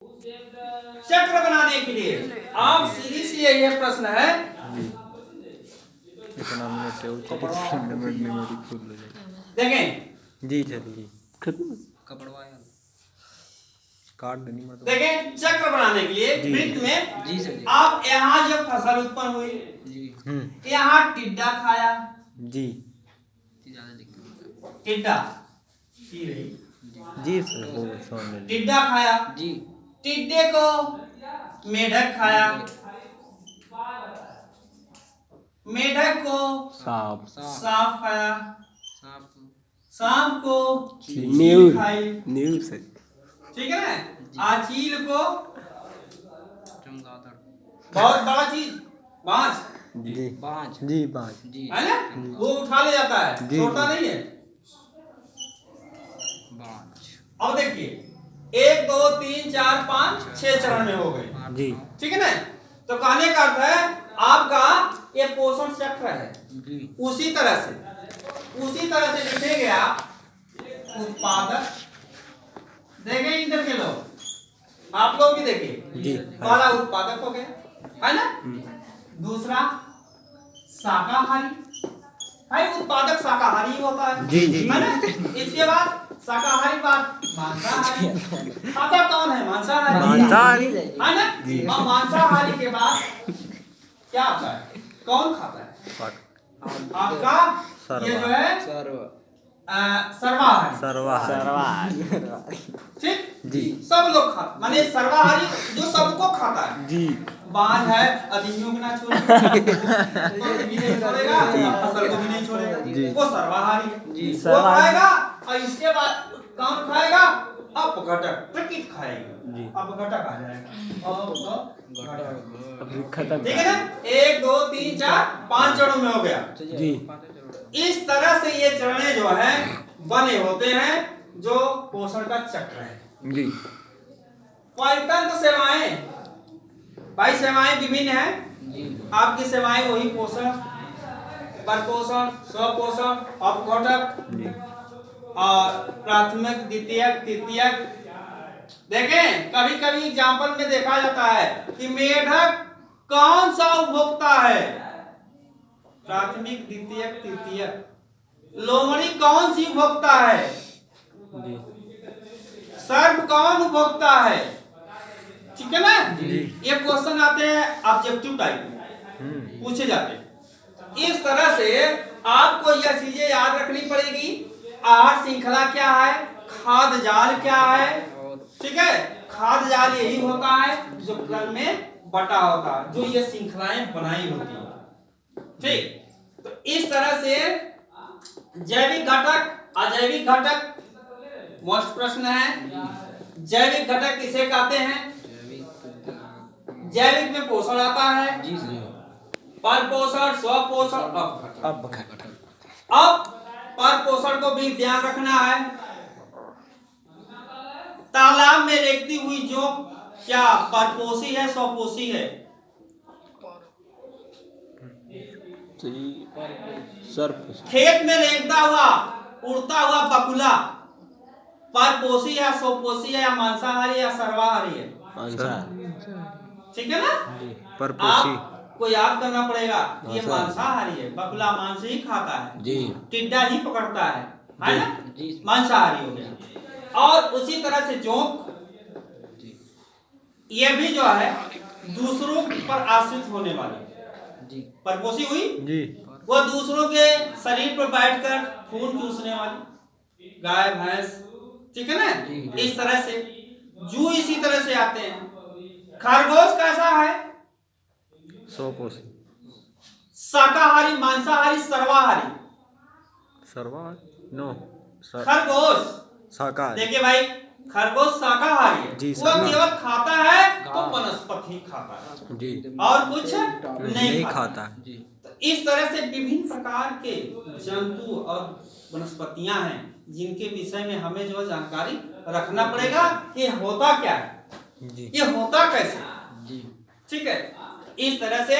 चक्र बनाने के लिए आप सीधी सी ये प्रश्न है। देखें जी चलिए देखें चक्र बनाने के लिए वृत्त में जी सर आप यहाँ जब फसल उत्पन्न हुई जी यहाँ टिड्डा खाया। जी टिड्डा जी सर टिड्डा खाया। जी टिड्डे को मेढक खाया। मेढक को सांप सांप खाया। सांप सांप को नील खाई। नील से ठीक है ना। आचील को चमगादड़ बहुत बड़ा चीज बांस जी बाज जी बाज जी है ना, वो उठा ले जाता है, जी, छोटा नहीं है। बाज अब देखिए 1 2 3 4 5 6 चरण में हो गए। जी ठीक है ना। तो कहने का अर्थ है आपका ये पोषण चक्र है। जी उसी तरह से लिखेंगे आप उत्पादक। देखें इधर के लोग, आप लोग भी देखिए। जी पहला उत्पादक हो गया है ना, दूसरा शाकाहारी है। उत्पादक शाकाहारी होता है जी, जी। है ना। इसके बाद शाकाहारी बाद मांसाहारी। खाता कौन है? मांसाहारी मांसाहारी। है ना। जी। और मांसाहारी के बाद क्या आता है? कौन खाता है? आपका ये जो है सर्व सर्वाहारी। सर्वाहारी ठीक जी सब लोग खा माने सर्वाहारी जो सबको खाता है। जी बाज है अधिनियों को ना छोड़ेगा, तो भी नहीं छोड़ेगा, फसल को भी नहीं छोड़ेगा, जी। वो सर्वाहारी है। जी वो खाएगा और इसके बाद कौन खाएगा? अपघटक प्रकृति खाएगी। जी। अपघटक आ जाएगा अपघटक। अभी खत्म ठीक है ना। 1 2 3 4 5 चरणों में हो गया। जी इस तरह से ये चरणें जो है बने होते हैं जो पोषण का चक्र है। जी परितंत्र सेवाएं, भाई सेवाएं विभिन्न हैं। जी आपकी सेवाएं वही पोषण, परपोषण, स्वपोषण, अपघटक जी और प्राथमिक, द्वितीयक, तृतीयक। देखें कभी कभी एग्जाम्पल में देखा जाता है कि मेढक कौन सा उपभोक्ता है? प्राथमिक, द्वितीयक, तृतीयक। लोमड़ी कौन सी उपभोक्ता है? जी सर्प कौन उपभोक्ता है? ठीक है ना। जी। ये क्वेश्चन आते हैं ऑब्जेक्टिव टाइप पूछे जाते हैं। इस तरह से आपको यह चीजें याद रखनी पड़ेगी। आहार श्रृंखला क्या है, खाद्य जाल क्या है। ठीक है, खाद्य जाल यही होता है जो क्रम में बटा होता है, जो ये श्रृंखलाएं बनाई होती है। ठीक, तो इस तरह से जैविक घटक अजैविक घटक मोस्ट प्रश्न है। जैविक घटक किसे कहते हैं? जैविक में पोषण आता है, जी सर परपोषण, स्वपोषण, अपघटक। अब परपोषण को भी ध्यान रखना है। तालाब में रेंगती हुई जोंक क्या परपोषी है, स्वपोषी है? सर्प खेत में रेंगता हुआ उड़ता हुआ बकुला परपोषी है, स्वपोषी है, या मांसाहारी या सर्वाहारी है? ठीक है ना। परपोषी आपको याद करना पड़ेगा ये मांसाहारी। मांसाहारी है, बकुला मांस ही खाता है, जी टिड्डा ही पकड़ता है ना। जी मांसाहारी हो गया। और उसी तरह से जोंक ये भी जो है दूसरों पर आश्रित होने वाली जी परपोषी हुई। जी वो दूसरों के शरीर पर बैठकर खून चूसने वाली गाय भैंस। ठीक है ना। जी। इस तरह से जू इसी तरह से आते हैं। खरगोश कैसा है? स्वपोषी शाकाहारी, मांसाहारी, सर्वाहारी? सर्वा नो खरगोश शाकाहारी देखिए भाई, खरगोश शाकाहारी है। जी, वो शाकाहारी। केवल खाता है तो वनस्पति खाता है जी और कुछ नहीं नहीं खाता। खाता जी तो इस तरह से विभिन्न प्रकार के जंतु और वनस्पतियां हैं जिनके विषय में हमें जो जानकारी रखना पड़ेगा कि होता क्या है, जी ये होता कैसे। जी ठीक है, इस तरह से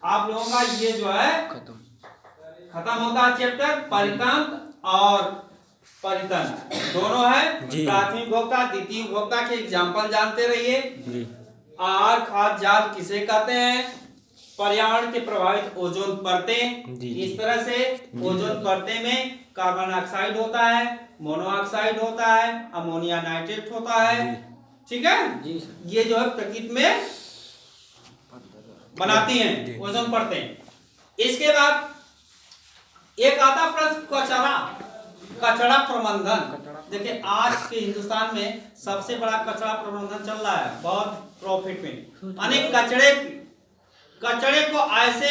आप लोगों का ये जो है खत्म खत्म होता है चैप्टर परितंत्र और परितंत्र दोनों है। जी। प्राथमिक उपभोक्ता द्वितीय उपभोक्ता के एग्जाम्पल जानते रहिए। जी आहार खाद्य जाल किसे कहते हैं? पर्यावरण के प्रभावित ओजोन परतें। जी। इस तरह से ओजोन परते में कार्बन डाइऑक्साइड होता है, मोनोऑक्साइड होता है, अमोनिया नाइट्रेट होता है। ठीक है जी सर। ये जो है प्रकृति में बनाती हैं ओजोन परतें। इसके बाद एक आता प्रश्न कचरा प्रबंधन। देखिए आज के हिंदुस्तान में सबसे बड़ा कचरा प्रबंधन चल रहा है, बहुत प्रॉफिट में। अनेक कचरे को ऐसे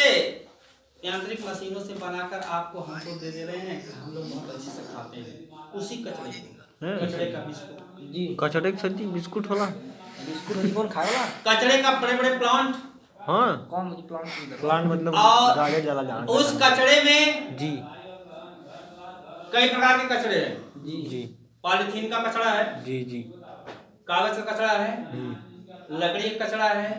यांत्रिक मशीनों से बनाकर आपको हमको दे दे रहे हैं कि हम लोग बहुत अच्छे से खाते हैं उसी कचरे का बिस्कुट। जी कचड़े की सब्जी बिस्कुट होला। बिस्कुट कौन खाएगा? कचरे का बड़े बड़े प्लांट, हाँ कौन मुझे प्लांट प्लांट मतलब और गाड़ी जला जाना। उस कचरे में जी कई प्रकार के कचरे हैं। जी जी पॉलीथीन का कचरा है, जी जी कागज का कचरा है, लकड़ी का कचरा है,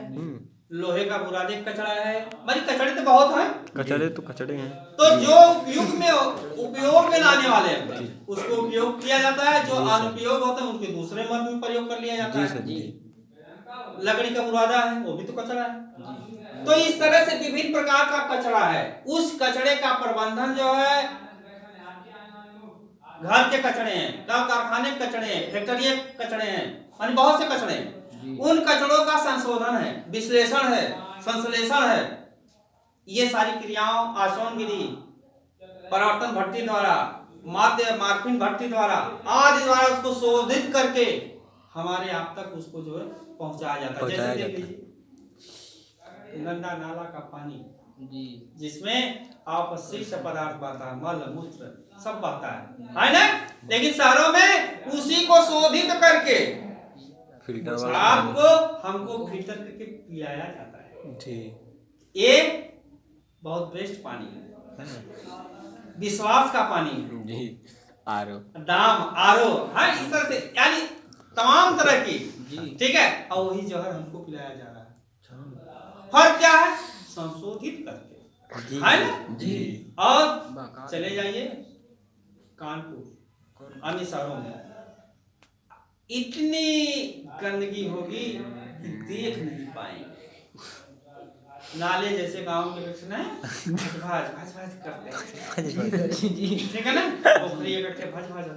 लोहे का बुरादे का कचरा है। भाई कचरे तो बहुत हैं। कचड़े तो कचड़े हैं। तो जो उपयोग में लाने वाले हैं उसको उपयोग किया जाता है, जो अनुपयोग होते हैं उनके दूसरे मद में प्रयोग कर लिया जाता जी है। सर जी। लकड़ी का बुरादा है वो भी तो कचरा है। तो इस तरह से विभिन्न प्रकार का कचरा है। उस कचरे का प्रबंधन जो है, घर के कचरे हैं, कारखाने के कचरे हैं, फैक्ट्री के कचरे हैं, यानी बहुत से कचरे हैं। उन कचरों का संशोधन है, विश्लेषण है, संश्लेषण है। ये सारी क्रियाओं आसवन विधि, परावर्तन भट्टी द्वारा, माध्य मार्फिन भट्टी द्वारा आदि द्वारा उसको शोधित करके हमारे आप तक उसको जो है पहुंचाया जाता है। जैसे देख लीजिए गंदा नाला का पानी जी जिसमें अपशिष्ट पदार्थ बहता है, मल मूत्र सब बहता है ना। लेकिन शहरों में उसी को शोधित करके फिल्टर वाला आपको हमको फिल्टर करके पिलाया जाता है। जी ये बहुत बेस्ट पानी है, विश्वास का पानी है। जी आरो डाम आरो हाँ इस तरह से यानी तमाम तरह की। जी ठीक है और वही जहर हमको पिलाया जा रहा है। फर्क क्या है? संशोधित करके है ना। जी और चले जाइए कानपुर अन्य शहरों में इतनी गंदगी होगी कि देख नहीं पाएंगे। नाले जैसे गांव के लक्षण है, भज भज करते हैं। ठीक है ना, पोखरी इकट्ठे भज भज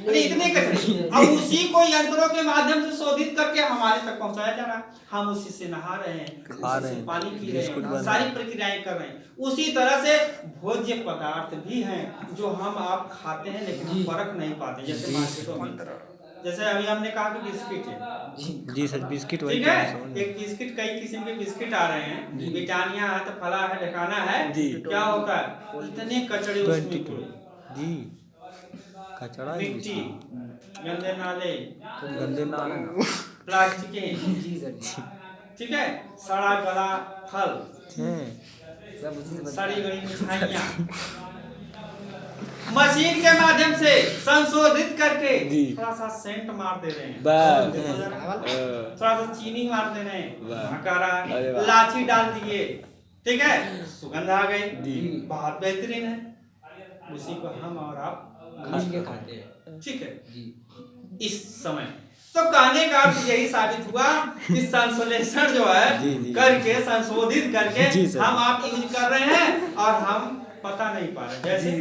अरे इतने कचरे। अब उसी को यंत्रों के माध्यम से शोधित करके हमारे तक पहुंचाया जा रहा है। हम उसी से नहा रहे हैं, खा उसी रहे से हैं, पानी पी रहे बिस्कुट हैं, बन सारी प्रक्रियाएं कर रहे हैं। उसी तरह से भोज्य पदार्थ भी हैं जो हम आप खाते हैं लेकिन हम परख नहीं पाते। जैसे मार्केटों में जैसे अभी हमने कहा कि बिस्किट है। जी सर बिस्किट वही ठीक है, एक बिस्किट कई किस्म के बिस्किट आ रहे हैं, ब्रिटानिया है तो फला है ढकाना है। क्या होता है इतने कचड़े उसमें जी कचड़ा ही मिट्टी, गंदे नाले, गंदे नाले प्लास्टिकें, जी सर ठीक है, सड़ा गला फल, हैं। सब उसी से सड़ी गली मिठाइयाँ मशीन के माध्यम से संशोधित करके जी। थोड़ा सा सेंट मार दे रहे हैं, बस थोड़ा सा चीनी मार दे रहे वाह। हैं, हकारा अरे वाह। इलायची डाल दिए। ठीक है, सुगंध आ गई, जी। बहुत बेहतरीन है। उसी को हम और आप खा के खाते हैं। ठीक है जी इस समय। तो कहने का अर्थ यही साबित हुआ कि संश्लेषण जो है जी, जी। करके संशोधित करके जी, सर। हम आप यूज कर रहे हैं और हम पता नहीं पा रहे। जैसे